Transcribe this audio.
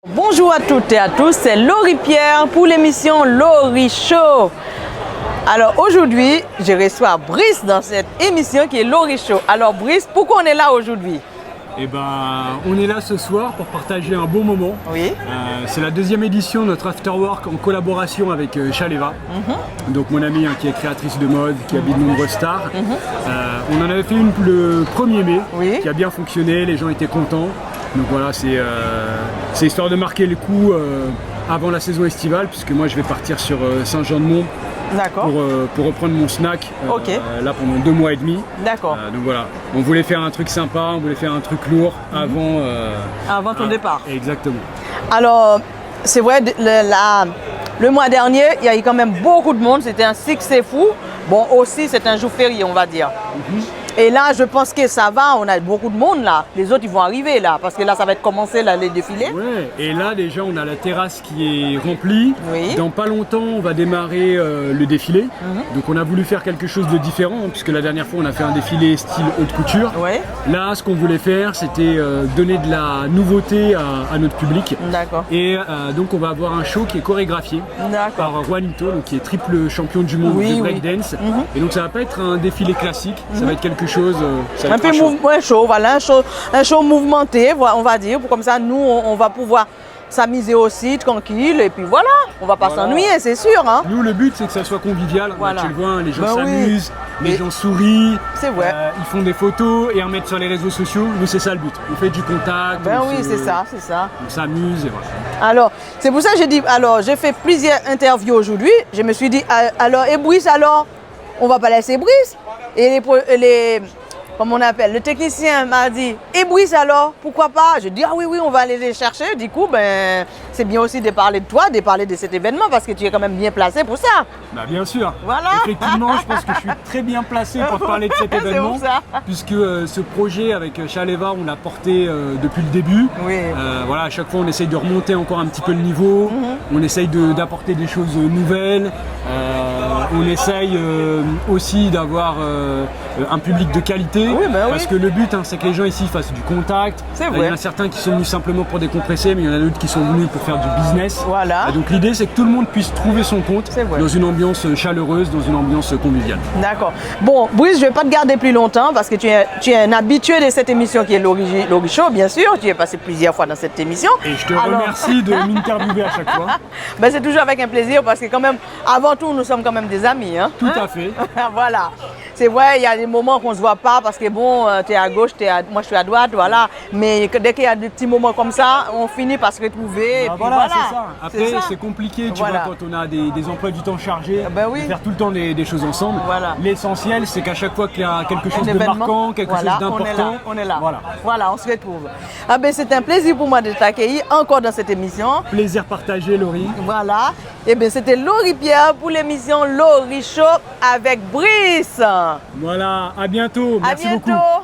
Bonjour à toutes et à tous, c'est Laurie Pierre pour l'émission Laurie Show. Alors aujourd'hui, je reçois Brice dans cette émission qui est Laurie Show. Alors Brice, pourquoi on est là aujourd'hui? Eh ben, on est là ce soir pour partager un bon moment. Oui. C'est la deuxième édition de notre After Work en collaboration avec Chaleva. Donc mon amie qui est créatrice de mode, qui habille de nombreuses stars. On en avait fait une le 1er mai, Oui. qui a bien fonctionné, les gens étaient contents. Donc voilà, c'est histoire de marquer le coup avant la saison estivale, puisque moi je vais partir sur Saint-Jean-de-Mont D'accord. pour reprendre mon snack Ok. là pendant 2 mois et demi. D'accord. Donc voilà, on voulait faire un truc sympa, on voulait faire un truc lourd Avant ton départ. Exactement. Alors, c'est vrai, le mois dernier, il y a eu quand même beaucoup de monde. C'était un succès fou. Bon, aussi, c'est un jour férié, on va dire. Et là, je pense que ça va, on a beaucoup de monde là. Les autres, ils vont arriver là, parce que là, ça va être commencé là, les défilés. Ouais, et là déjà on a la terrasse qui est remplie. Oui. Dans pas longtemps on va démarrer le défilé. Donc on a voulu faire quelque chose de différent, hein, puisque la dernière fois on a fait un défilé style haute couture. Ouais. Là ce qu'on voulait faire c'était donner de la nouveauté à notre public. D'accord. Et donc on va avoir un show qui est chorégraphié D'accord. par Juanito, donc, qui est triple champion du monde Oui, de oui. breakdance. Et donc ça va pas être un défilé classique, ça va être quelque chose... ça va Un être peu chaud. mouvement chaud, voilà, un show mouvementé, on va dire. Comme ça, nous, on va pouvoir s'amuser aussi, tranquille. Et puis voilà, on va pas Voilà. s'ennuyer, c'est sûr. Hein. Nous, le but, c'est que ça soit convivial. Là, Voilà. tu le vois, hein, les gens Ben oui. s'amusent, les Et- gens sourient, C'est vrai. Ils font des photos et en mettent sur les réseaux sociaux. Nous, c'est ça le but. On fait du contact, Ben on oui, se- c'est ça, c'est ça. on s'amuse et voilà. Alors, c'est pour ça que j'ai dit, alors, j'ai fait plusieurs interviews aujourd'hui. Je me suis dit, alors, et Brice, alors, on va pas laisser Brice. Et comme on appelle, le technicien m'a dit, et Brice, alors, pourquoi pas? Je dis, ah oui, on va aller les chercher. Du coup, ben, c'est bien aussi de parler de toi, de parler de cet événement, parce que tu es quand même bien placé pour ça. Bah, bien sûr. Voilà. Effectivement, je pense que je suis très bien placé pour te parler de cet C'est événement. pour ça. Puisque ce projet avec Chaleva, on l'a porté depuis le début. Oui. Voilà, à chaque fois, on essaye de remonter encore un petit peu le niveau. On essaye d'apporter des choses nouvelles. On essaye aussi d'avoir un public de qualité. Oui, ben parce oui. que le but, hein, c'est que les gens ici fassent du contact. C'est Il y vrai. en a certains qui sont venus simplement pour décompresser, mais il y en a d'autres qui sont venus pour faire du business. Voilà. Et donc l'idée, c'est que tout le monde puisse trouver son compte C'est vrai. dans une ambiance chaleureuse, dans une ambiance conviviale. D'accord. Bon, Brice, je ne vais pas te garder plus longtemps parce que tu es un habitué de cette émission qui est Laurie Show, bien sûr. Tu es passé plusieurs fois dans cette émission. Et je te Alors- remercie de m'interviewer à chaque fois. Ben, c'est toujours avec un plaisir parce que quand même, avant tout, nous sommes quand même des amis. Hein? Tout à fait. Voilà. C'est vrai, il y a des moments qu'on ne se voit pas parce que bon, tu es à gauche, moi je suis à droite, voilà. Mais dès qu'il y a des petits moments comme ça, on finit par se retrouver. Et Bah puis voilà, c'est ça. C'est Après, ça. c'est compliqué, tu Voilà. vois, quand on a des emplois du temps chargés, ben oui. de faire tout le temps des choses ensemble. Voilà. L'essentiel, c'est qu'à chaque fois qu'il y a quelque chose Un de événement. marquant, quelque Voilà, chose d'important, on est là. Voilà. Voilà, on se retrouve. Ah ben, c'est un plaisir pour moi de t'accueillir encore dans cette émission. Plaisir partagé, Laurie. Voilà. Et bien, c'était Laurie Pierre pour l'émission Laurie Show avec Brice. Voilà, à bientôt. Merci à bientôt. beaucoup.